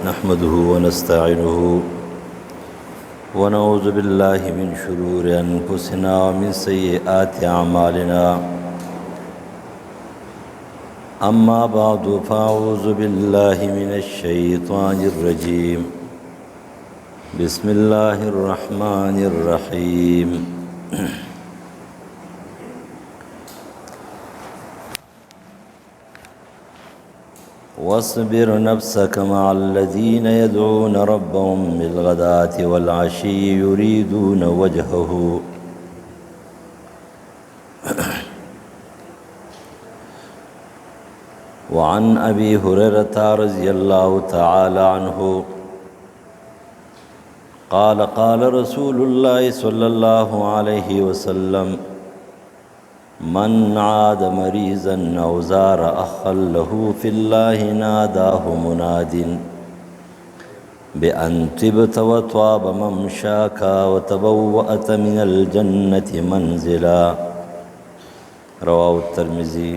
نحمده ونستعينه ونعوذ بالله من شرور أنفسنا ومن سيئات أعمالنا أما بعد فأعوذ بالله من الشيطان الرجيم بسم الله الرحمن الرحيم واصبر نفسك مع الذين يدعون ربهم بالغداة والعشي يريدون وجهه وعن أبي هريرة رضي الله تعالى عنه قال رسول الله صلى الله عليه وسلم من عاد مريضا أو زار أخا له في الله ناداه مناد بأن طبت وطاب ممشاك وتبوأت من الجنة منزلا رواه الترمذي.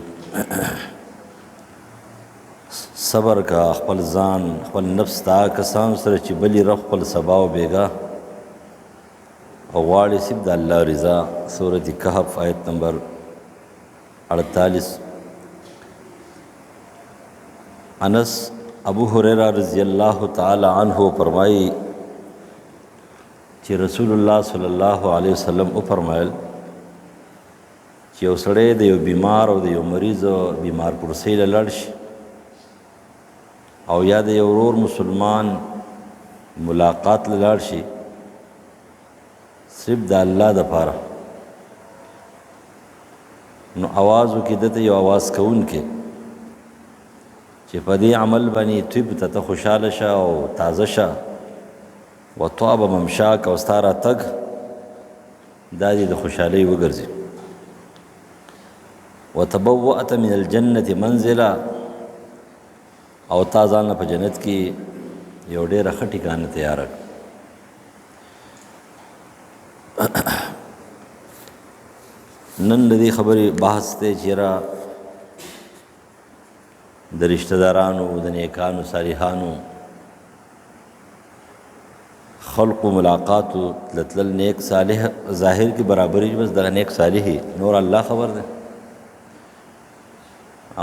صبر کا خپل ځان خپل نفس تا کسان سره چې بلی رب خپل سبا او بیگا او غواړي سب د الله رضا. سورۃ کهف آیت نمبر 48. انس ابو هريره رضی الله تعالی عنہ فرمایي چې رسول الله صلی الله علیه وسلم او فرمایل چې یو سړی د یو بیمار او د یو مریض بیمار پرسې لاړ شي او یا د یو ورور مسلمان ملاقات لاړ شي صرف د الله د پاره نو आवाज़ کې دته یو आवाज़ کوون کې چې په دې عمل باندې طب ته خوشاله شه او تازه شه وطاب ممشاک او ستاره تګ دا دې د خوشحالۍ وګرځي. وتبوأت من الجنة منزلا او تازان په جنت کې یو ډېره ښه ټکانه تیاره کړه. نن د دې خبرې بحث دی چې را د رشتہ دارانو د نیکانو صالحانو خلقو ملاقاتو تلتل نیک صالح ظاهر کی برابری بس دغه نیک صالحي نور الله خبر ده.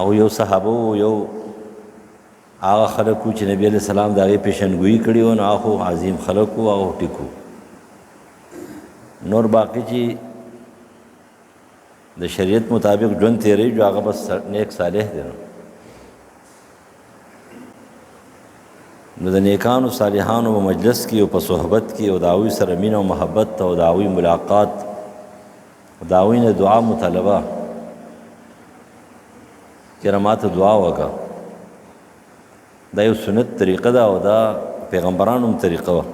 او یو صحابه یو هغه خلکو چې نبی علیہ السلام د هغې پیشنګویي کړي وو نو هغه عظیم خلکو هغه ټیکو نور باقي چې د شریعت مطابق ژوند تیری جو هغه بس نیک صالح دی. نو د نیکانو صالحانو په مجلس کې او په صحبت کې او د هغوی سره مینه او محبت او د هغوی ملاقات او د هغوی نه دعا مطالبه چې را ماته دعا وکړه دا یو سنت طریقه ده او دا پیغمبرانو هم طریقه وه.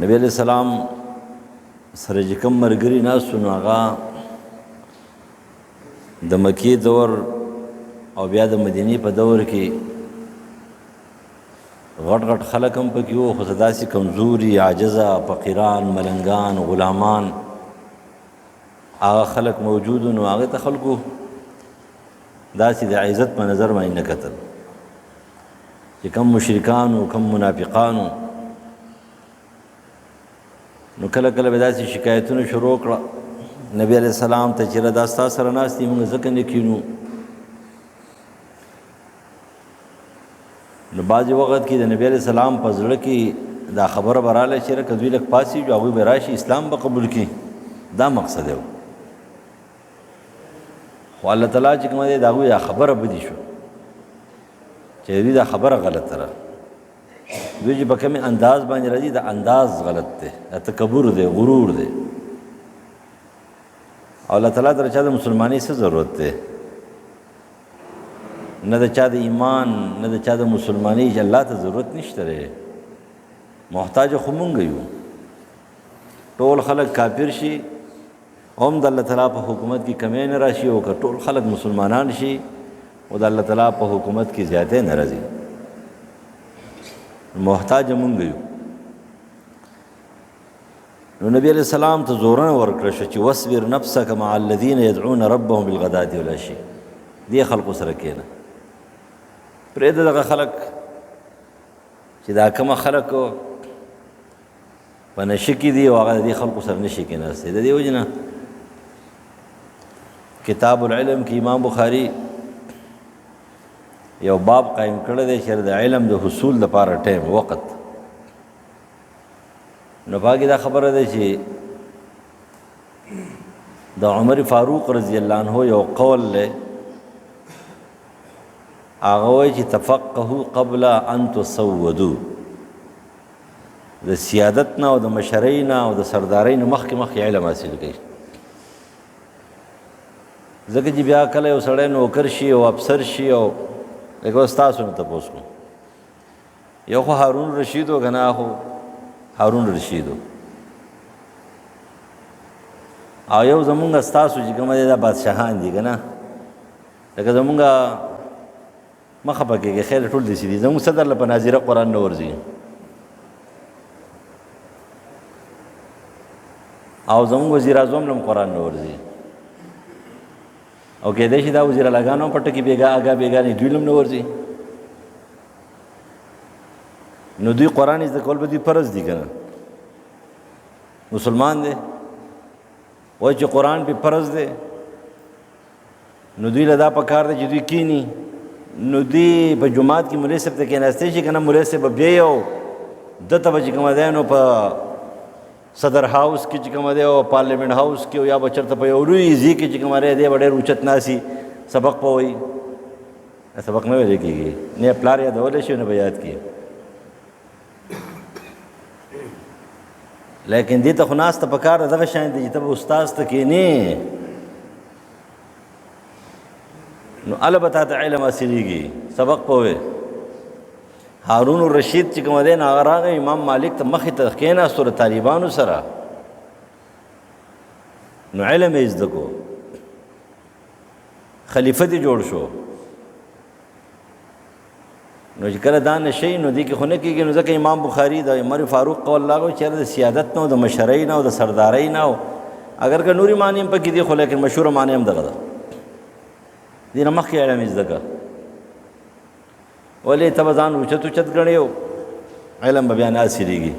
نبی علیہ السلام سره چې کوم ملګري ناستو نو هغه د مکې دور او بیا د مدینې په دور کې غټ غټ خلک هم پکې وو خو داسې کمزوري عاجزه فقیران ملنګان غلامان هغه خلک موجود نو هغه ته خلکو داسې د عزت په نظر باندې نه کتل چې کم مشرکانو کم منافقانو نو کله کله به داسې شکایتونه شروع کړه نبی علیہ السلام ته چې دا ستا سره ناست دي موږ ځکه نه کینو. نو بعضې وخت کې د نبی علیہ السلام په زړه کې دا خبره به راغله چې که دوی لږ پاسېږو هغوی به راشي اسلام به قبول کړي دا مقصد یې و. خو الله تعالی چې کومه دی د هغوی دا خبره بدي شو چې دوی دا خبره غلطه ده دوی چې په کومې انداز باندې راځي دا انداز غلط دی دا تکبر دی غرور دی او الله تعالی ته چا د مسلمانۍ څه ضرورت دی نه د چا د ایمان نه د چا د مسلمانۍ چې الله ته ضرورت نشته دی محتاج خو مونږ یو ټول خلک کافر شي هم د الله تعالی په حکومت کې کمی نه راشي او که ټول خلک مسلمانان شي او د الله تعالی په حکومت کې زیاتې نه راځي محتاج مونږ یو. نو نبی علیہ السلام ته زورونه ورکړه شو چې واصبر نفسك مع الذين يدعون ربهم بالغداة والعشي دې خلقو سره کېنه پرېږده دغه خلک چې دا کومه خلک په نشه کې دي او هغه د دې خلکو سره نشي کېناستی. د دې وجې نه کتاب العلم کې امام بخاري یو باب قایم کړی دی چې د علم د حصول لپاره ټایم وخت. نو باقي دا خبره ده چې د عمر فاروق رضی الله عنه یو قول دی، هغه وایي چې تفقهوا قبل ان تسودوا، د سیادت نه او د مشرۍ نه او د سردارۍ نه مخکې علم حاصل کړئ. ځکه چې بیا کله یو سړی نوکر شي او افسر شي او لکه اوس تاسو نه تپوس کوم، یو خو هارون رشید و که نه، خو هارون رشید و او یو زمونږ ستاسو چې کومه دی دا بادشاهان دي که نه. لکه زمونږ مه خفه کېږئ، خیر ټول داسې دي. زمونږ صدر له په ناظره قرآن نه ورځي او زمونږ وزیر اعظم له هم قرآن نه ورځي او کېدای شي دا وزیر اعلیګانو هم په ټکي اګا بېګانې دوی له هم نه ورځي. نو دوی قرآن زده کول به دوی فرض دي که نه؟ مسلمان دی وایي چې قرآن پې فرض دی، نو دوی له دا پکار دی چې دوی کینی. نو دوی په جماعت کې مولوي صاحب ته کېناستی شي که نه، مولوي صاحب به بیایي او ده ته به چې کومه دی نو په صدر هاوس کې چې کومه دی او پارلیمنټ هاوس کې یا به چېرته په یو لوی ځای کې چې کومه دی به ډېر اوچت ناسي سبق به وایي. سبق نه ویلی کېږي، نه پلار یادولی شي نه به یاد کړي. لیکن دې ته خو ناسته پکار ده دغه شان دی چې ته به استاذ ته کښېنې نو هله به تا ته علم حاصلېږي، سبق به وایې. هارون الرشید چې کومه دی نو هغه راغی امام مالک ته مخې ته کښېناستو د طالبانو سره، نو علم یې زده کو، خلیفه دې جوړ شو. نو چې کله دا نشئ نو دې کې خو نه کېږي. نو ځکه امام بخاري د عمر فاروق قول لاغو چې د سیادت نه او د مشرۍ نه او د سردارۍ نه او اگر که نوري معنی هم پکې دي خو لیکن مشهوره معنی هم دغه ده. دې نه مخکې علم یې زده که، ولې ته به ځان اوچت ګڼې او علم به بیا نه حاصلېږي.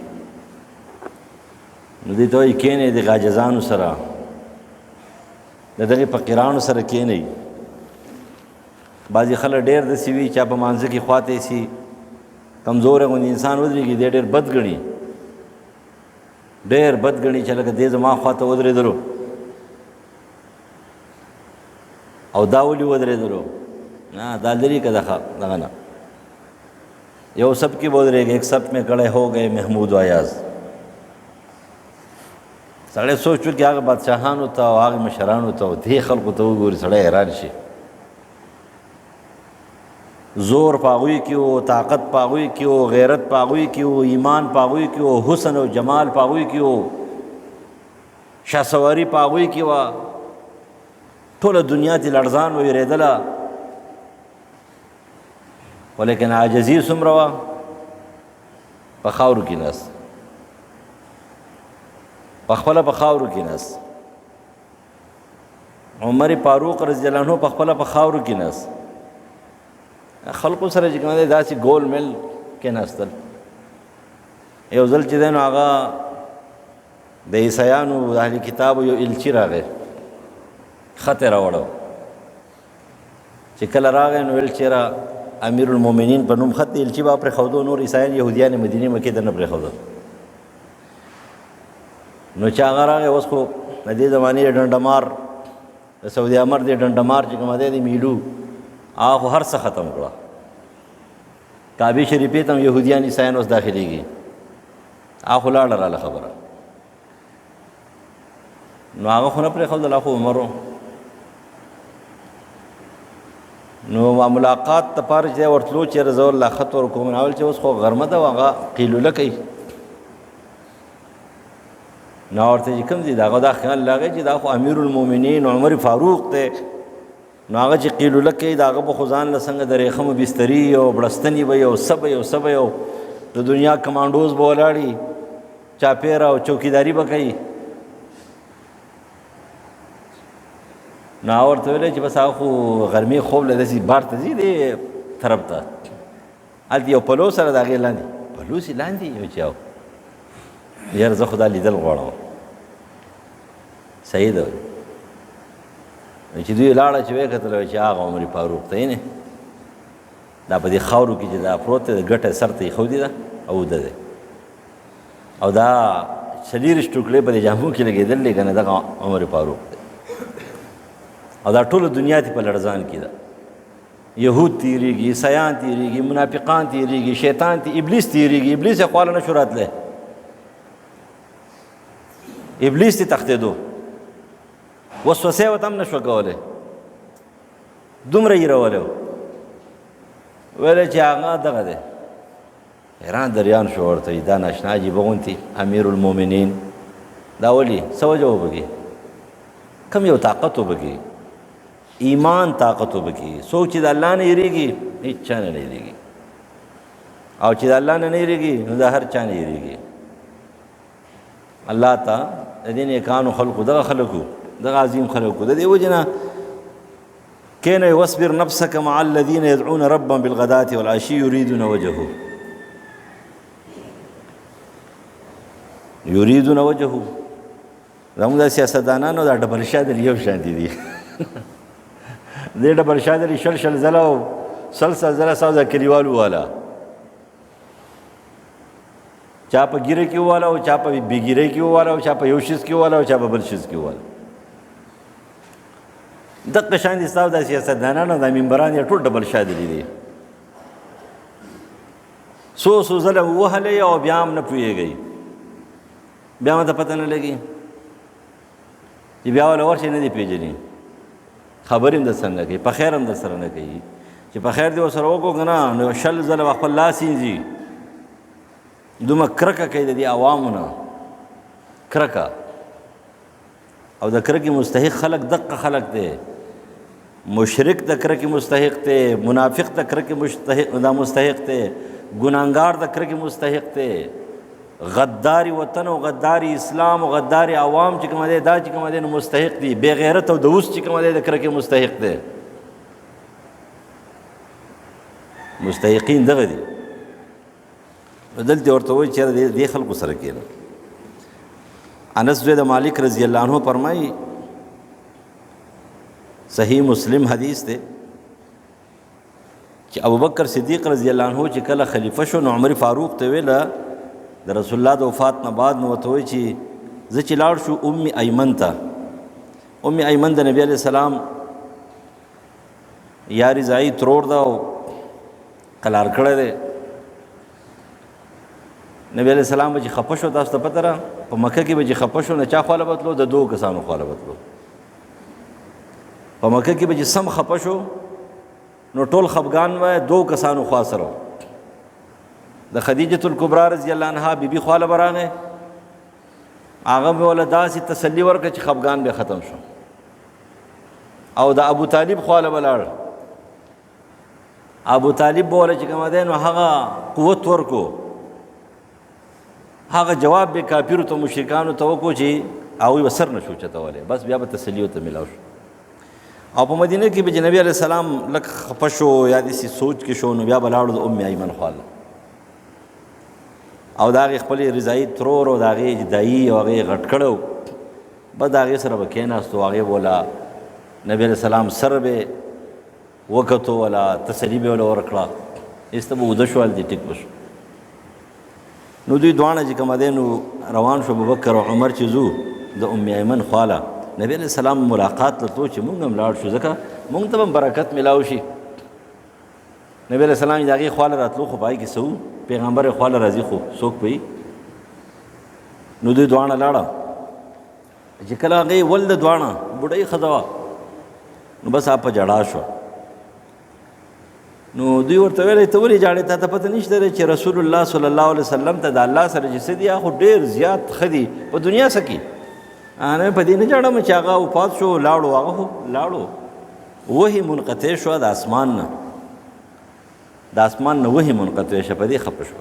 نو دې ته وایي کښېنئ د عاجزانو سره، د دغې فقیرانو سره کښېنئ. بعضې خلک ډېر داسې وي چا په مانځه کې خواتی سي کمزوری غوندې انسان ودرېږي، دی ډېر بد ګڼي، ډېر بد ګڼي چې لکه دی زما خواته ودرېدلو او دا ولې ودرېدلو. نه دا لري که دغه نه، یو سب کې به ودرېږي، ایک سب میں کڑے ہو گئے محمود و ایاز. سړی سوچ وکړي هغه بادشاهانو ته او هغې مشرانو ته او دې خلکو ته وګوري سړی حیران شي. زور په هغوی کې و، طاقت په هغوی کې و، غیرت په هغوی کې و، ایمان په هغوی کې و، حسن او جمال په هغوی کې و، شهسواري په هغوی کې وه، ټوله دنیا ترې لړزان وویرېدله. ولیکن عاجزي څومره وه، په خاورو کې ناست، پخپله په خاورو کې ناست. عمر فاروق رضی الله عنه پخپله په خاورو کې ناست، خلقو سره چې کوم دی داسې ګول میل کېناستل. یو ځل چې دی نو هغه د عیسیانو د اهل کتابو یو الچي راغی، خط یې راوړی، چې کله راغی نو ویل چېرې امیر المؤمنین په نوم خط دی، الچي به پرېښودو، نور عیسایان یهودیان یې مدینې مکې ته نه پرېښودل. نو چې هغه راغی اوس خو د دې زمانې ډنډمار د سعودي امر دی ډنډمار چې کومه دی د میډو هغه خو هر څه ختم کړه. کعبې شریفې ته هم یهودیان عیسایان اوس داخلېږي، هغه خو لاړه راله خبره. نو هغه خو نه پرېښودل، هغه خو عمر و. نو ملاقات دپاره چې دی ورتلو چېرې زه ورله خط ورکوم، نو چې اوس خو غرمه ده او هغه قیلوله کوي. نو ورته چې کوم دي د هغه دا خیال راغی چې دا خو امیر المؤمنین عمر فاروق دی، نو هغه چې قیلوله کوي د هغه به خو ځان له څنګه د ریخمو بستري او بړستنې به یو څه به یو څه به یو د دنیا کمانډوز به ولاړي چاپېره او چوکیداري به کوي. نو هغه ورته ویلی چې بس هغه خو غرمې خوب له داسې بار ته ځي، دی طرف ته هلته یو پلو سره د هغې لاندې پلوس یې لاندې یو چاو یاره زه خو دا لیدل غواړم صحیح ده چې دوی لاړه چې ویې کتل چې هغه عمر فاروق ته نه دا په دې خاورو کې چې دا پروت دی د ګټه سر ته ایښودې ده او اوده دی او دا 40 ټوکړې په دې جامو کې لګېدل دی که نه دغه عمر فاروق دی او دا ټوله دنیا تی په لړزان کې ده یهود تیریږي عیسیان تیریږي منافقان تیریږي شیطان تی ابلیس تیریږي ابلیس یې خواله نه شو راتلی ابلیس تی تښتېدو وسوسې ورته هم نه شوه کولی دومره ایرولی و ویلی چې هغه دغه دی حیران دریان شو ورته دا ناشنا عجیبه غوندې امیر المؤمنین دا ولي څه وجه وبکې کم یو طاقت وبکې ایمان طاقت وبکې څوک چې د الله نه یېرېږي هېڅ چا نه یېرېږي او چې د الله نه نه یېرېږي نو د هر چا نه یېرېږي الله ته د دې نیکانو خلقو دغه خلقو دغه عظیم خلقو د دې وجې نه كان واصبر نفسك مع الذين يدعون ربهم بالغداة والعشي يريدون وجهه زموږ د سیاستدانانو دا ډبل شادل یو شانتي دي دې ډبل شادل شل ځله او سل ځله سودا کلیوالو والا چا په ګیره کې والا او چا په بېګیرې کې والا او چا په یو شیز کې والا او چا په بل شیز کې والا دغه شان دي ستاسو د سیاستدانانو د منبران یې ټول ډبل شادلي دي څو ځله ووهلی او بیا هم نه پوهېږئ بیا ماته پته نه لګي چې بیا والا ورشي نه دي پېژني خبرې هم در سره نه کوي په خیر هم در سره نه کوي چې په خیر دې ورسره وکړو که نه نو 100 ځله به خپل لاس وینځي دومره کرکه کوي د دې عوامو نه کرکه او د کرکې مستحق خلق دقه خلق دی مشرک د کرکې مستحق دی منافق د کرکې مستحق دی ګناهګار د کرکې مستحق دی غداری وطن او غداری اسلام او غداری عوام چې کوم دی دا چې کوم دی نو مستحق دی بې غیرت او د اوس چې کوم دی د کرکې مستحق دی مستحقین دغه دي دلته ورته وایي چې دې خلکو سره کېنه انس زوی د مالک رضی الله عنه فرمایي صحیح مسلم حدیث دی چې ابوبکر صدیق رضی الله عنه چې کله خلیفه شو نو عمر فاروق ته ویله د رسول الله د وفات نه بعد نو ورته وایي چې زه چې لاړ شو ام ایمن ته ام ایمن د نبی علیه السلام یاري ځایي ترور ده او قلار کړی دی نبی علیہ السلام به چې خفه شو تاسو ته پته ده په مکه کې به چې خفه شو نه چا خواله بتلو د 2 کسانو خواله بتلو په مکه کې به چې سم خفه شو نو ټول خفګان به 2 کسانو خوا سره د خدیجة الکبرا رضی الله عنها بیبي خواله به راغی هغه به وله داسې تسلي ورکړه چې خفګان به ختم شو او د ابو طالب خواله به لاړ ابو طالب به وله چې کومه دی نو هغه قوت ورکو هغه جواب به کافرو ته مشرکانو ته وکړو چې هغوی به سر نه شو چتولی بس بیا به تسلي ورته میلاو شو او په مدینه کې به چې نبي علیه السلام لږ خفه شو یا داسې سوچ کې شو نو بیا به لاړو د ام ایمن خواله او د هغې خپلې رضایي ترور او د هغې دایي او هغې غټ کړی بس د هغې سره به کېناستو هغې به وله نبي علیه السلام سر به وکتو وله تسلي به وله ورکړه ایسته به اوده شو هلته ټیک به شو نو دوی دواړه چې کومه دی نو روان شو ابوبکر او عمر چې ځو د ام ایمن خواله نبی علیه السلام ملاقات ته تلو چې مونږ هم لاړ شو ځکه مونږ ته به برکت میلاو شي نبی علیه السلام چې د هغې خواله راتلو خو په هغې کې څه وو پیغمبر یې خواله راځي خو څوک پوهي نو دوی دواړه لاړه چې کله هغې ول د دواړه بوډۍ ښځه وه نو بس هغه په ژړا شوه نو دوی ورته ویلی ته ولې جاړې تا ته پته نشته دی چې رسول الله صلی الله علیه وسلم ته د الله سره چې څه دي هغه خو ډېر زیات ښه دي په دنیا څه کې نه په دې نه جاړم چې هغه وفات شو لاړو هغه خو لاړو وحي منقطع شوه د اسمان نه وحي منقطع شوه په دې خفه شو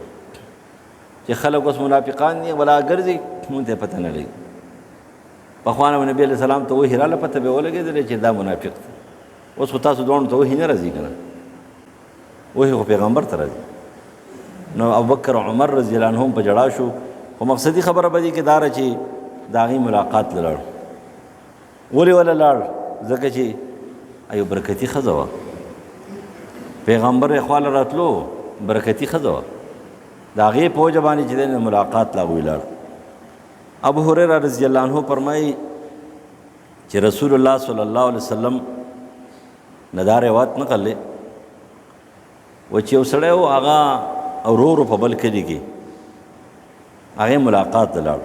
چې خلک اوس منافقان دي ولا ګرځي مونږ ته پته نه لګي پخوا نه نبي علیه السلام ته وحي راله پته به ولګېدلی چې دا منافق دی اوس خو تاسو دواړو ته وحي نه راځي که نه وحي خو پیغمبر ته راځي. نو ابوبکر عمر رضی الله عنهم په جړا شو، خو مقصدي خبره به دي کې داره چې د هغې ملاقات له لاړ. ولې وله لاړ؟ ځکه چې ایو برکتي ښځه وه، پیغمبر یې خواله راتلو، برکتي ښځه وه، د هغې په وجه باندې چې دی ملاقات له هغوی لاړ. ابو هریره رضی الله عنه فرمایي چې رسول الله صلی الله علیه وسلم نه دا روایت نقل دی و چې یو سړی و هغه ورو ورو په بل کلي کې هغې ملاقات ته لاړ.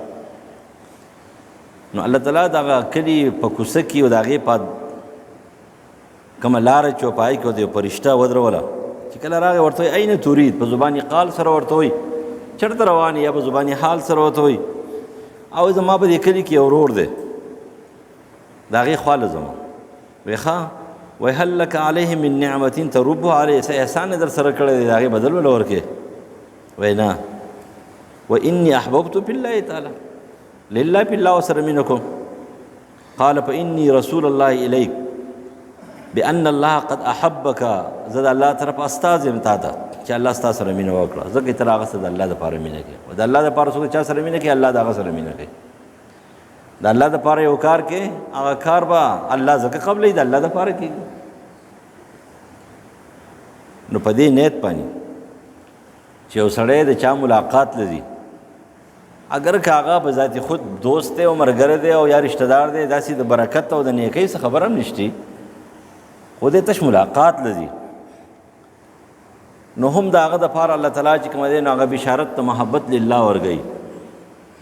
نو الله تعالی د هغه کلي په کوڅه کې د هغې په کومه لاره چې په هغې کې ورته یو فرشته ودروله، چې کله راغی ورته وایي این ترید، په زبان قال سره ورته وایي چېرته روان یا په زبان حال سره ورته وایي او زما په دې کلي کې یو ورور دی د هغې خواله زما وایي ښه وایي هل لک علیه من نعمت تربه علیه، څه احسان در سره کړی دی د هغې بدل وله ورکې؟ وایي نه، وإني أحببت بالله تعالى لله بالله وسره مینه کوم. قال فإني رسول الله إليك بأن الله قد أحبك، زه د الله طرف استاذ یم تا ته چې الله ستا سره مینه وکړه، ځکه ته هغه سره د الله دپاره مینه کوې، او د الله دپاره څوک چا سره مینه کوي؟ الله د هغه سره مینه کوي. د الله دپاره یو کار کوې، هغه کار به الله ځکه قبلوي، د الله دپاره کېږي. نو په دې نیت باندې چې یو سړی د چا ملاقات لري، اگر که هغه به ذات خود دوست دی او ملګری دی او یا رشته دار دی، داسې د برکت او د نیکۍ څه خبره هم نشته، خو دې تش ملاقات لري، نو هم د هغه دپاره الله تعالی چې کومه دی نو هغه بشارت د محبت لله ورګوي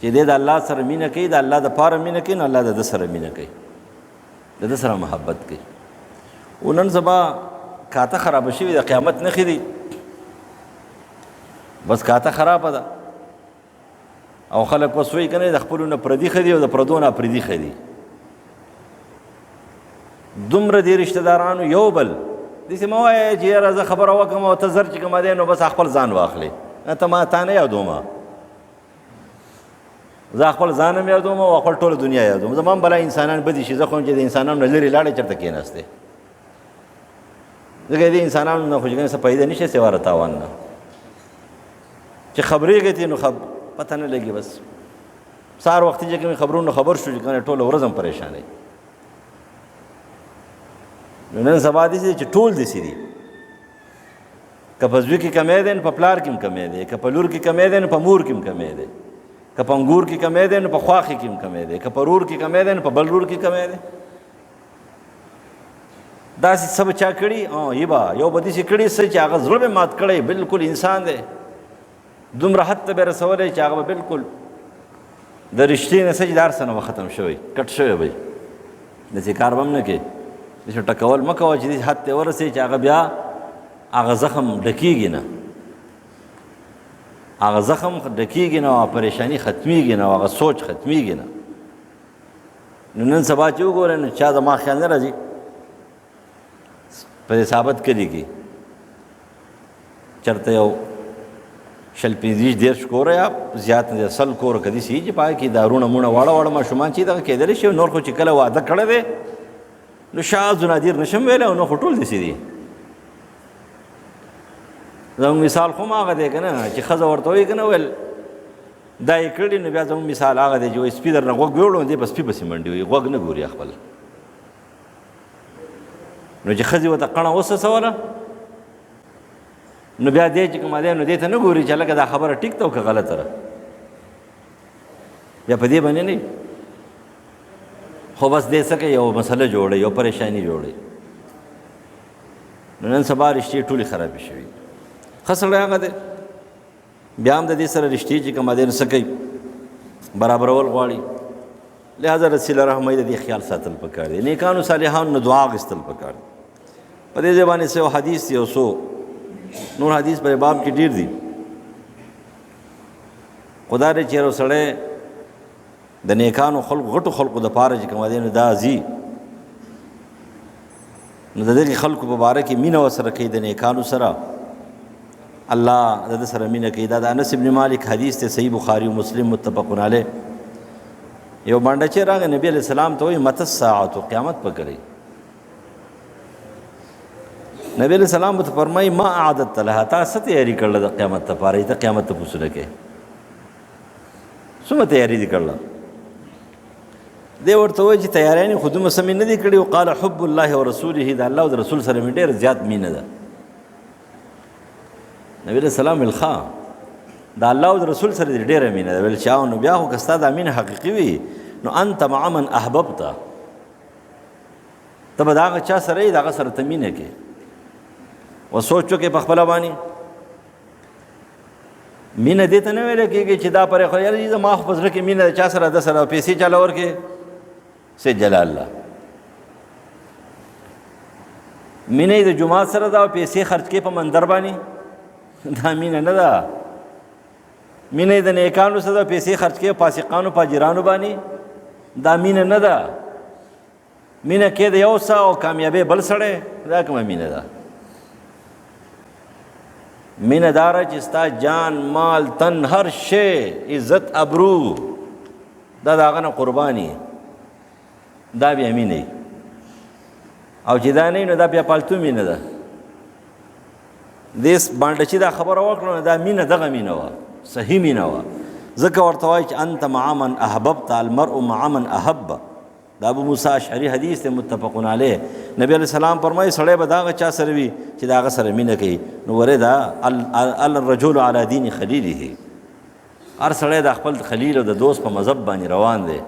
چې دی د الله سره مینه کوي، د الله دپاره مینه کوي، نو الله د ده سره مینه کوي، د ده سره محبت کوي. او نن سبا کاته خرابه شوي د قیامت نښې دي، بس کاته خرابه ده او خلک بس وایي که نه د خپلو نه پردي ښه دي او د پردو نه پردي ښه دي. دومره دي رشته دارانو یو بل داسې مه وایه چې یاره زه خبره وکړم او ته زر چې کومه دی نو بس خپل ځان واخلې، ته تا نه یادومه، زه خپل ځان هم یادوم او خپل ټوله دنیا یادوم. زما هم بلا انسانان بدي شي، زه خو چې د انسانانو نه لرې لاړې چېرته کېناستې، ځکه دې انسانانو نه خو چې څه پیدا نشي سوا د تاوان نه، چې خبرېږي تی نو پته نه لګي، بس سهار وختي چې کومې خبرونو خبر شو چې کنه ټوله ورځ هم پریشانوي. نو نن سبا داسې چې ټول داسې دي، که په زوی کې کمی دی نو په پلار کې هم کمی دی، که په لور کې کمی دی نو په مور کې هم کمی دی، که په انګور کې کمی دی نو په خواښې کې هم کمی دی، که په رور کې کمی دی نو په بل رور کې کمی دی. داسې څه به چا کړي یې به یو به داسې کړي څه چې هغه زړه به مات کړی، بلکل انسان دی دومره حد ته به یې رسولی چې هغه به بلکل د رشتې نه څه چې د هر څه نه به ختم شوی کټ شوی به داسې کار به هم نه کوې، داسې ټکول مه کوه چې داسې حد ته ورسوي چې هغه بیا هغه زخم ډکېږي نه، هغه زخم ډکېږي نه، هغه پریشاني ختمیږي نه، هغه سوچ ختمیږي نه. نو نن سبا چې وګورئ نو چا زما خیال نه راځي په دې ثابت کلي کې چېرته یو 25-30 کوره یا زیات نه 100 کوره که داسې وي چې په هغې کې دارونه موڼه واړه واړه ماشومان چې دغه کېدلی شي، نور خو چې کله واده کړی دی نو شاذ و نادر نشم ویلی او نو خو ټول داسې دي. زموږ مثال خو هم هغه دی که نه چې ښځه ورته وایي که نه ویل دا یې کړي، نو بیا زموږ مثال هغه دی چې وایي سپي در نه غوږ ویوړو دی په سپي پسې منډې وایي، غوږ نه ګوري خپل. نو چې ښځې ورته کڼه وسوسوله نو بیا دی چې کومه دی نو دې ته نه ګوري چې هلکه دا خبره ټیک ده او که غلطه ده، بیا په دې باندې نه خو بس دې څه کوي یو مسله جوړوي، یو پریشاني جوړوي. نو نن سبا رشتې ټولې خرابې شوي. ښه سړی هغه دی بیا هم د دې سره رشتې چې کومه دی نو څه کوي برابرول غواړي، لہذا د صله رحمۍ د دې خیال ساتل پکار دی، نیکانو صالحانو نه دعا اخیستل پکار دی. په دې ځای باندې څه یو حدیث دی او څو نور حدیث په باب کې ډېر دي، خدا دې چې یو سړی د نیکانو خلقو غټو خلقو دپاره چې کومه دی نو دا ځي نو د دغې خلقو په باره کې مینه ورسره کوي، د نیکانو سره الله د ده سره مینه کوي. دا د انس ابن مالک حدیث دی، صحیح بخاري او مسلم متفقون علیه. یو بانډچی راغی نبی علیہ السلام ته وایي مته الساعة، قیامت به کړی. نبی علیہ السلام ته فرمایي ما اعددت لها، تا څه تیاري کړله د قیامت لپاره؟ ته قیامت ته پوښتنه کوې څومره تیاري دې کړله؟ دی ورته وایي چې تیاریانې خو دومره سمې نه دي کړي. وقال حب الله ورسوله، د الله او د رسول سره مې ډېر زیات مینه ده. نبی علیہ السلام ویل ښه د الله او د رسول سره دې ډېره مینه ده. ویل چې نو بیا خو که ستا دا مینه حقیقي وي نو انت مع من احببت، ته به د هغه چا سره یې د هغه سره ته مینه کې. و سوچ وکړې په خپله باندې مینه دې ته نه ویلی کېږي چې دا پرې خو یاره زما خو په زړه کې مینه د چا سره ده سره پیسې چاله ورکړې سید جلال الله. مینه یې د جومات سره ده او پیسې خرج کړې په مندر باندې، دا مینه نه ده. مینه یې د نیکانو سره ده، پیسې خرج کړې فاسقانو فاجرانو باندې، دا مینه نه ده. مینه کې د یو څه او کامیابۍ بل سړی، دا کومه مینه ده؟ مینه داره چې ستا جان مال تن هر شی عزت ابرو دا د هغه نه قرباني، دا بیا مینه. او چې دا نه وي نو دا بیا پالتو مینه ده. دې باندې چې دا خبره وکړو نو دا مینه دغه مینه وه، صحیح مینه وه. ځکه ورته وایي چې انت مع من احببت المرء مع من احب. دا ابو موسی اشعری حدیث ته متفقون علیه. نبی علیہ السلام فرمایي سړی به د هغه چا سره وي چې د هغه سره مینه کوي. نو وردا الرجل علی دین خلیله، هر سړی د خپل خلیل او د دوست په مذهب باندې روان دی.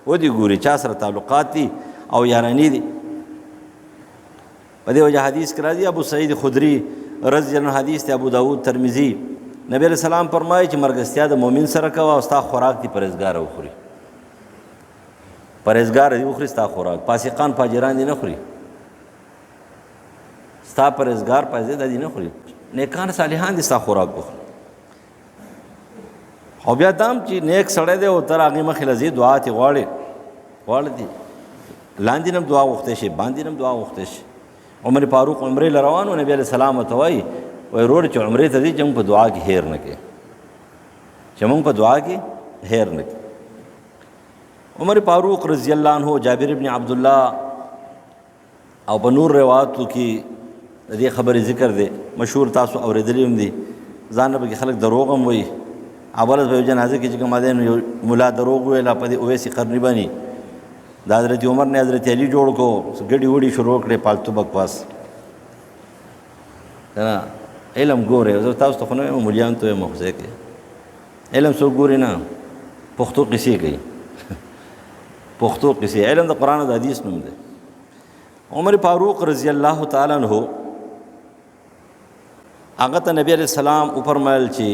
ودې ګوري چا سره تعلقات دي او یارانې دي. په دې وجه حدیث کې راځي ابو سعید خدری رضی الله عنه حدیث ته ابو داود ترمذی نبی علیہ السلام فرمایي چې مرګستیا د مؤمن سره کوه او ستا خوراک دي پرهیزګار وخوري. پرهیزګار دي وخوري ستا خوراک، فاسقان فاجران دي نه خوري. ستا پرهیزګار پایزه دي نه خوري، نیکان صالحان دي ستا خوراک وخوري. او بیا دام چې نیک سړی دی او تر هغې مخې له ځې دعا ترې غواړې دي، لاندې نه هم دعا غوښتی شي باندې نه هم دعا غوښتی شي. عمر فاروق عمرې له روان و، نبي علیه السلام ورته وایي وروړ چې عمرې ته ځي چې موږ په دعا کې هیر نه کړې، چې موږ په دعا کې هیر نه کړې. عمر فاروق رضی الله عنه جابر ابن عبدالله او په نور روایاتو کې د دې خبرې ذکر دی، مشهور تاسو اورېدلي هم دي. ځان نه پکې خلک دروغ هم وایي. اولس په یو جنازه کې چې کوم دی نو ملا دروغ ویله په دې اویس قرني باندې. د حضرت عمر نه حضرت علي جوړ کو، ګډې وډې شروع کړې پالتو بکواس. نه علم ګورې، زه تاسو ته خو نه وایم مولیانو ته وایم خدای کې علم څوک ګوري نه، پښتو قصې کوي. پښتو قصې علم د قرآن او د حدیث نوم دی. عمر فاروق رضی الله تعالی عنہ هغه ته نبی علیہ السلام وفرمایل چې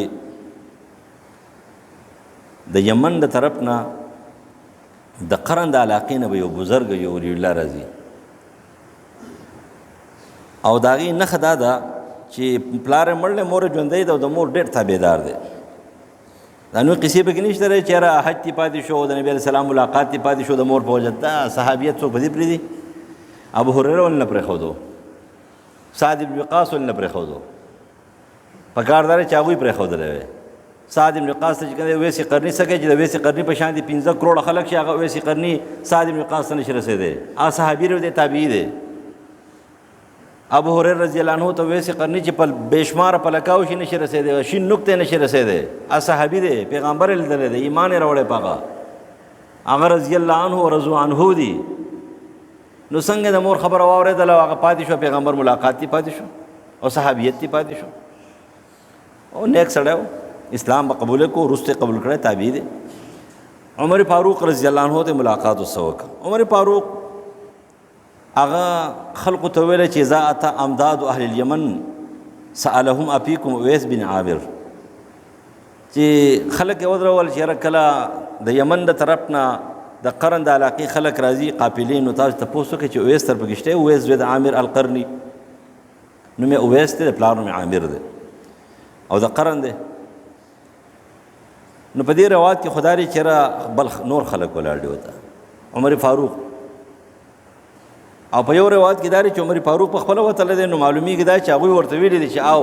د یمن د طرف نه د قرن د علاقې نه به یو بزرګ یو ولی الله راځي او د هغې نښه دا ده چې پلار یې مړ دی، مور یې ژوندی ده او د مور ډېر تابعدار دی. دا نوې قصې پکې نشته دی چې یاره حج تی پاتې شو، د نبي علیه السلام ملاقات تی پاتې شو د مور په وجه. دا صحابیت څوک په دې پرېږدي؟ ابو هریره ولې نه پرېښودو، سعد بن وقاص ولې نه پرېښودو، پکار دا دی چې هغوی پرېښودلی وی. سعد بن وقاص ته چې کوم دی ویس قرني څه کوي چې د ویس قرني په شان دي 15 کروڑه خلک شي، هغه ویس قرني سعد بن وقاص ته نشي رسېدی. هغه صحابي دی، تابعي دی. ابو هريره رضی الله عنه ته ویس قرني چې په بېشماره پلکاو شي نشي رسېدی، شین نقطې نشي رسېدی. هغه صحابي دی، پیغمبر یې لیدلی دی، ایمان یې راوړی په هغه. هغه رضی الله عنه ورضو عنه دي. نو څنګه د مور خبره واورېدله هغه پاتې شو، پیغمبر ملاقات تی پاتې شو او صحابیت تی پاتې شو او نیک سړی و، اسلام به قبول کو، وروسته قبول کړی، تابعي دی. عمر فاروق رضی الله عنه ته ملاقات ورسره وکړه. عمر فاروق هغه خلقو ته ویله چې اذا اتی امداد اهل الیمن سألهم افیکم اویس بن عامر، چې خلک یې ودرول چې یاره کله د یمن د طرف نه د قرن د علاقې خلک راځي قافلې، نو تاسو تپوس وکړئ چې اویس تر پکې شته. اویس زوی د عامر القرني، نوم یې اویس دی، د پلار نوم یې عامر دی او د قرن دی. نو په دې روایت کې خدا لري چېرې بل نور خلک ولاړ دي ورته عمر فاروق، او په یو روایت کې دا لري چې عمر فاروق په خپله وتلی دی. نو معلومیږي دا چې هغوی ورته ویلي دي چې او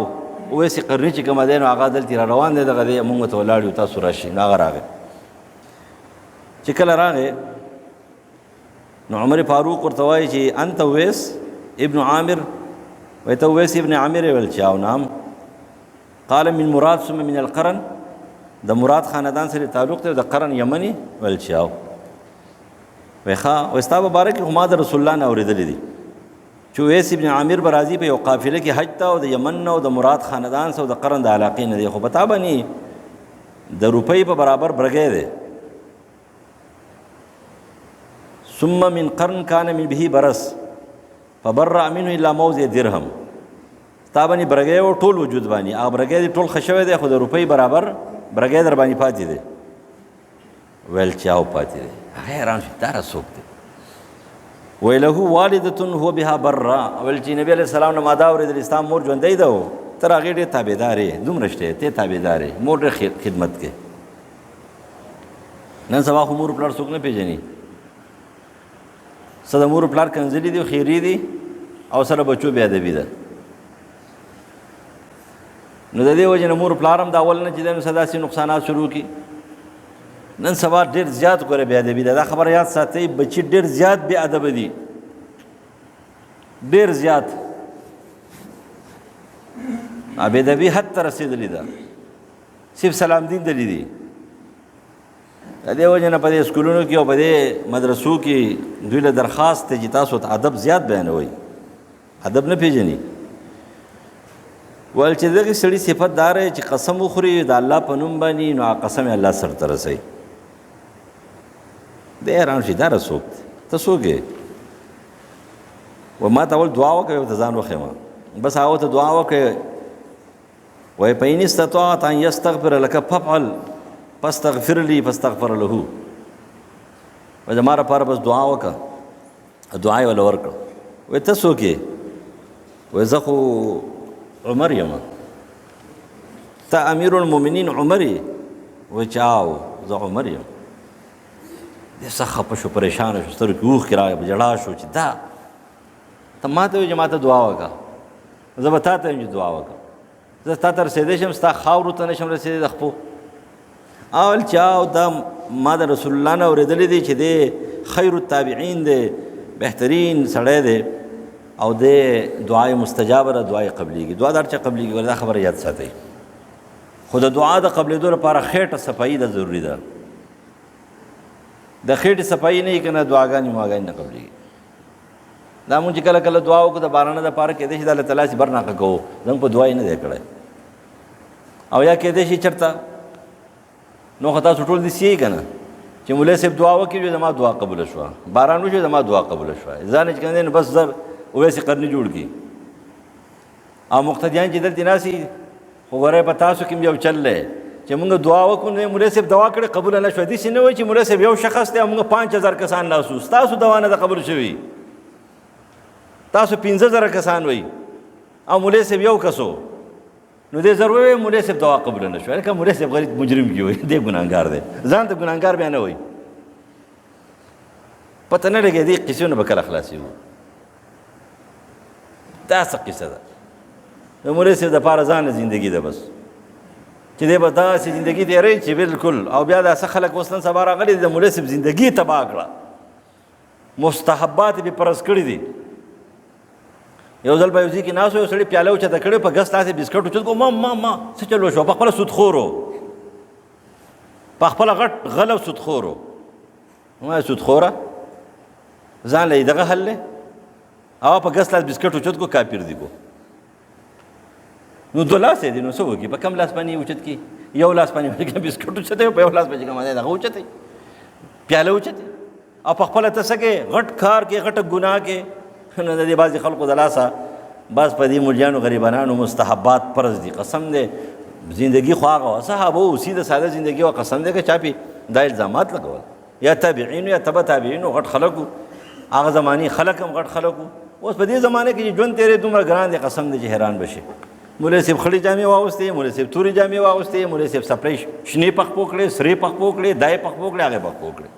اویس قرني چې کومه دی نو هغه دلته را روان دی، دغه دی مونږ ته ولاړ یو، تاسو راشئ. نو هغه راغی. چې کله راغی نو عمر فاروق ورته وایي چې انت اویس ابن عامر، وایي ته اویس ابن عامر یې ویل چې او نام قال من مراد ثم من القرن د مراد خاندان سره تعلق دی او د قرن یمني ویل چې او وایي ښه وایي ستا مبارک خو ما د رسول الله نه اورېدلی دي چې اویس ابن عامر به راځي په یو قافله کې حج ته او د یمن نه او د مراد خاندان سره او د قرن د علاقې نه دی خو په تا باندې د روپۍ په برابر برګی دی ثم من قرن کان من به برس فبرأ منه الا موضع درهم تا باندې برګی و ټول وجود باندې هغه برګی دی ټول ښه شوی دی خو د روپۍ برابر برګی در باندې پاتې دی ویل چې او پاتې دی هغه حیران شو دا څوک دی ویل له والدة هو بها برا ویل چې نبی علیه السلام نه ما دا اورېدل ستا مور ژوندی ده و تر هغې ډېر تابعدار یې دومره شته ته تابعدار یې مور ډېر خدمت کې نن سبا خو مور پلار څوک نه پېژني څه د مور پلار کنځلي دي خیري دي او سره بچو بې ادبي ده نو د دې وجې نه مور پلار هم د اول نه چې دی نو څه داسې نقصانات شروع کړي نن سبا ډېر زیات ګوره بې ادبي ده دا خبره یاد ساتئ بچي ډېر زیات بې ادبه دي ډېر زیات بې ادبي حد ته رسېدلې ده صرف سلام دین دلي دي د دې وجې نه په دې سکولونو کې او په دې مدرسو کې دوی له درخواست دی چې تاسو ته ادب زیات بیانوئ ادب نه پېژني ویل چې دغه سړي صفت دا دی چې قسم وخوري د الله په نوم باندې نو هغه قسم یې الله سر ته رسوي دی حیران شي دا څوک دی ته څوک یې و ما ته اول دعا وکړې ورته ځان وښیمه بس هغه ته دعا وکړې وایي فإن استطعت أن يستغفر لك فافعل فاستغفر لي فاستغفر له وایي زما لپاره بس دعا وکړه دعا یې وله ورکړه وایي ته څوک یې وایي زه خو عمر یم ته امیر المؤمنین عمر یې وایي چې او زه عمر یم دی سخت خفه شو پریشانه شو سترګو کې اوښکې راغی ژړا شو چې دا ته ما ته وایي چې ما ته دعا وکړه زه به تا ته یم چې دعا وکړم زه تا ته رسېدی شم ستا خاورو ته نه شم رسېدی د خپو اول چې او دا ما د رسول الله نه اورېدلی دی چې دی خیر التابعین دی بهترین سړی دی او د دعای مستجابه ده دعای قبلیږي دعا د هر چا قبلیږي دا خبره یاد ساتئ خو د دعا د قبلېدو لپاره خېټه صفایي ده ضروري ده د خېټې صفایي نه وي که نه دعاګانې مواګانې نه قبلیږي دا مونږ چې کله کله دعا وکړو د بارانه دپاره کېدای شي د الله تعالی چې برناقه کوو زموږ په دعا یې نه دی کړی او یا کېدای شي چېرته نو خو تاسو ټول داسې یې که نه چې مولوی صاحب دعا وکړي زما دعا قبوله شوه باران وشو زما دعا قبوله شوه ځان چې کوم دی نو بس زر اویسې قرني جوړ کړي او مقتدیان چې دلته ناستي خو ګورئ په تاسو کې یو چل دی چې مونږ دعا وکړو نو مولوی صاحب دعا کړې قبوله نه شوه داسې نه وایي چې مولوی صاحب یو شخص دی او مونږ 5000 کسان ناستو ستاسو دعا نه ده قبول شوي تاسو 15000 کسان وایي او مولوی صاحب یو کسو نو دې ضرور وایي مولوی صاحب دعا قبوله نه شوه لکه مولوی صاحب غریب مجرم کې وایي دی ګناهګار دی ځان ته ګناهګار بیا نه وایي پته نه لګي دې قصې نه به کله خلاصېږو دا څه قصه ده د مولوی صاحب دپاره ځان زندګي ده بس چې دی به داسې زندګي تېروي چې بلکل او بیا داسې خلک اوس نن سبا راغلي دي د مولوی صاحب زندګي تباه کړه مستحبات یې فرض کړي دي یو ځل به یو ځای کې ناست و یو سړي پیاله اوچته کړې په ګس داسې بسکټ اوچت کړو ما څه چل وشو په خپله سودخور و په خپله غټ غل او سودخور و ما سودخوره ځان له یې دغه حل دی هغه په ګس لاس بسکټ اوچت کو کافر دی کو نو دو لاس دی نو څه وکړي په کم لاس باندې اوچت کړي یو لاس باندې بسکټ اوچتی په یو لاس باندې کوم دی دغه اوچتی پیاله اوچتی او په خپله ته څه کې غټ کار کې غټه ګناه کې نو د دې بعضې خلکو د لاسه بس په دې ملجانو غریبانانو مستحبات فرض دي قسم دی زندگی خو هغه صحابه و سیده ساده زندگی و قسم دی که چا پې دا الزامات لګول یا تابعینو یا تبع تابعینو غټ خلکو هغه زماني خلک هم غټ خلکو اوس په دې زمانه کې چې ژوند تېرې دومره ګران دی قسم دی چې حیران بشي مولوی صاحب خړې جامې واغوستې مولوی صاحب تورې جامې واغوستې مولوی صاحب سپړې شنې پخپو کړې سرې پخپو کړې دای پخپو کړې هغې پخپو کړې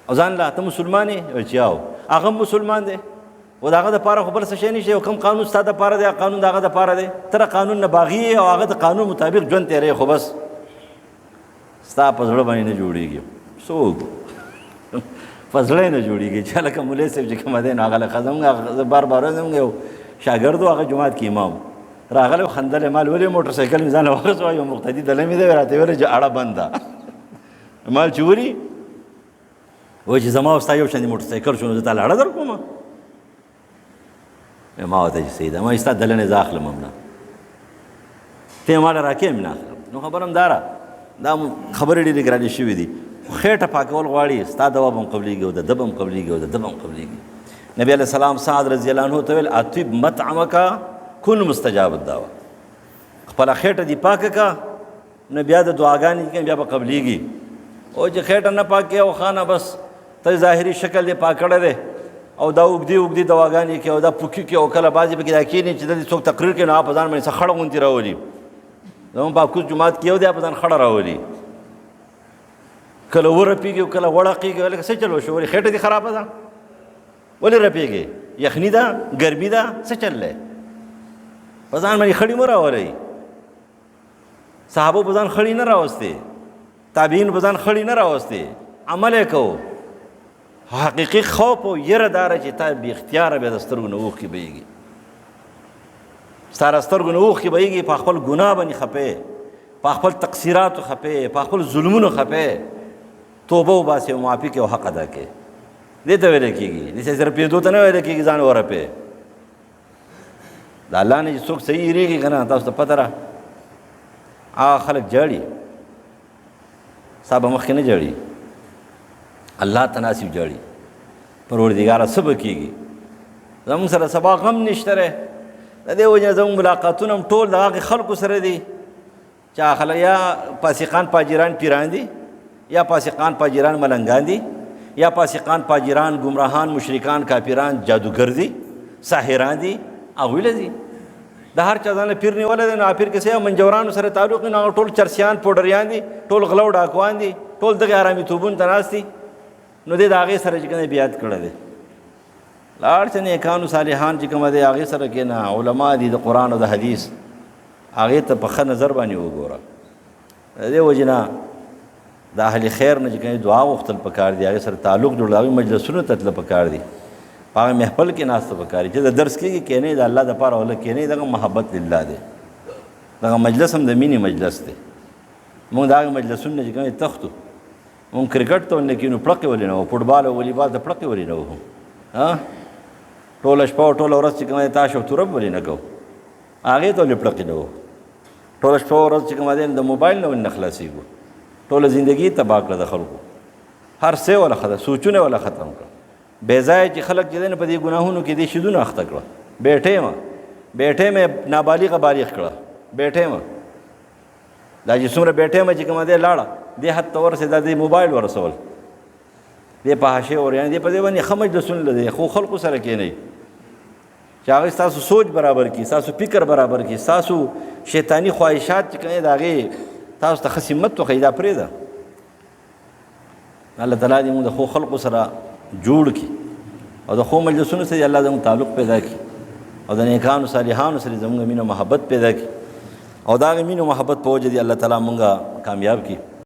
او ځان لا ته مسلمان یې چې او هغه مسلمان دی و د هغه دپاره خو بل څه شی نشته یو کوم قانون ستا دپاره دی قانون د هغه دپاره دی ته قانون نه باغي او هغه د قانون مطابق ژوند تېروې خو بس ستا په زړه باندې نه جوړېږي څوک په زړه یې نه جوړېږي چې لکه مولوی صاحب چې کومه دی نو هغه لکه زموږ بار بار زموږ یو شاګرد هغه جماعت کې امام راغله خندل مال ولې موټر سایکل ځان واخص یو مقتدی دلې مې دی راته ویل چې اړه بنده مال چوری و چې زما وستا یو شان موټر سایکل شونه زه تعالی اړه در کوم ما ته چې سیدا ما استا دلنه ځاخله ممنه ته مال راکې نه نو خبرم دارا دا خبرې ډېرې ګرانې شوې دي خېټه پاکول غواړي ستا دوا به هم قبلېږي او د ده به هم قبلېږي او د ده به هم قبلېږي نبي علیه السلام سعد رضی الله عنه ته ویل اطیب مطعمک کن مستجاب الدعوه خپله خېټه دې پاکه که نو بیا د دعاګانې کوي بیا به قبلېږي او چې خېټه نه پاکې او خانه بس ته ظاهري شکل دې پاک کړی دی او دا اوږدې اوږدې دواګانې کوي او دا پوکي کوي او کله بعضې پکې دا کښېني چې دلته څوک تقریر کوي نو هغه په ځان باندې څه خړه غوندې راولي زموږ پاکوس جومات کې یو دی په ځان خړه راولي کله ورپېږي او کله غوړقېږي لکه څه چل وشو ولې خېټه دې خرابه ده ولې رپېږي یخني ده ګرمي ده څه چل دی په ځان باندې خړې مه راولئ صحابو په ځان خړې نه راوستې تابعین په ځان خړې نه راوستې عمل یې کوو حقیقي خوف او یره داره چې تا بې اختیاره بیا د سترګو نه اوښکې بهیږي ستا د سترګو نه اوښکې بهیږي په خپل ګناه باندې خفې په خپل تقصیراتو خفې په خپل ظلمونو خفې توبه وباسې او معافي کې او حق ادا کې دې ته ویلی کېږي داسې صرف پېدو ته نه ویلی کېږي ځان ورپې د الله نه چې څوک صحیح هېرېږي که نه تاسو ته پته ده هغه خلک جاړي ستا به مخکې نه جاړي الله تناسب جاړي پروردګاره څه به کېږي زموږ سره سبا غم نشته دی د دې وجې زموږ ملاقاتونه هم ټول د هغې خلکو سره دي چې هغه خلک یا فاسقان فاجران پیران دي یا فاسقان فاجران ملنګان دي یا فاسقان فاجران ګمراهان مشرکان کافران جادوګر دي ساحران دي هغوی له دي د هر چا ځان له پیر نیولی دی نو هغه پیر کې څه منجورانو سره تعلق نه هغه ټول چرسیان پوډریان دي ټول غلو ډاکوان دي ټول دغې ارامي توبونو ته ناست دي نو دې د هغې سره چې کوم بیعت کړی دی لاړ چې نیکانو صالحان چې کومه دی هغې سره کښېنه علما دي د قرآن او د حدیث هغې ته په ښه نظر باندې وګوره د دې وجې نه د اهل خیر نه چې کوم دعا غوښتل پکار دي هغې سره تعلق جوړ د هغوی مجلسونو ته تله پکار دي په هغه محفل کې ناسته پکار دي چې د درس کېږي کښېنئ د الله دپاره وله کښېنئ دغه محبت لله دی دغه مجلس هم د مینې مجلس دی موږ د هغې مجلسونو نه چې کوم تښتو مونږ کرکټ ته ولې کېنو پړقې ولې نه وو فټبال او والیبال ته پړقې ولې نه وو ټوله شپه او ټوله ورځ چې کومه دی تاش او تورب ولې نه کوو هغې ته ولې پړقې نه وو ټوله شپه او ورځ چې کومه دی د موبایل نه ولې نه خلاصېږو ټوله زندګي تباه کړه د خلکو هر څه وله ختم سوچونه وله ختم کړه بې ځایه چې خلک چې دی نه په دې ګناهونو کې دې شیدونه اخته کړه بیټې مې نابالغه بالغ کړه بیټې مې دا چې څومره بیټې مې چې کومه دی لاړه دې حد ته ورسېده دې موبایل ورسول دې په حاشیې ورېانې دې په دې باندې ښه مجلسونه لري خو خلکو سره کښېنئ چې هغې ستاسو سوچ برابر کړي ستاسو فکر برابر کړي ستاسو شیطاني خواهشات چې کوم د هغې تاسو ته ښه سمت وښیي دا پرېږده الله تعالی دې موږ د ښو خلکو سره جوړ کړي او د ښو مجلسونو سره الله زموږ تعلق پیدا کړي او د نیکانو صالحانو سره زموږ مینه محبت پیدا کړي او د هغې مینه محبت په وجه دې الله تعالی موږ کامیاب کړي